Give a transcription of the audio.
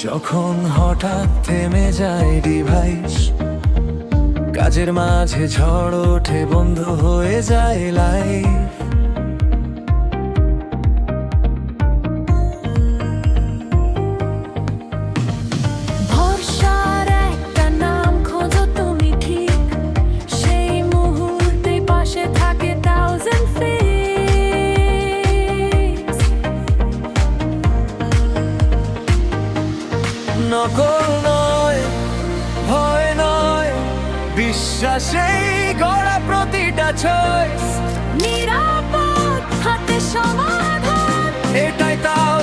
যখন হঠাৎ থেমে যায় ডিভাইস, কাজের মাঝে ঝড় ওঠে, বন্ধ হয়ে যায় লাইফ। ভরসার একটা নাম খোঁজো তুমি ঠিক, সেই মুহূর্তে পাশে থাকে থাউজেন্ড ফেস। নকল নয়, ভয় নয়, বিশ্বাসেই গড়া প্রতিটা চয়েস। নিরাপদ হাতে সমাধান, এটাই তাও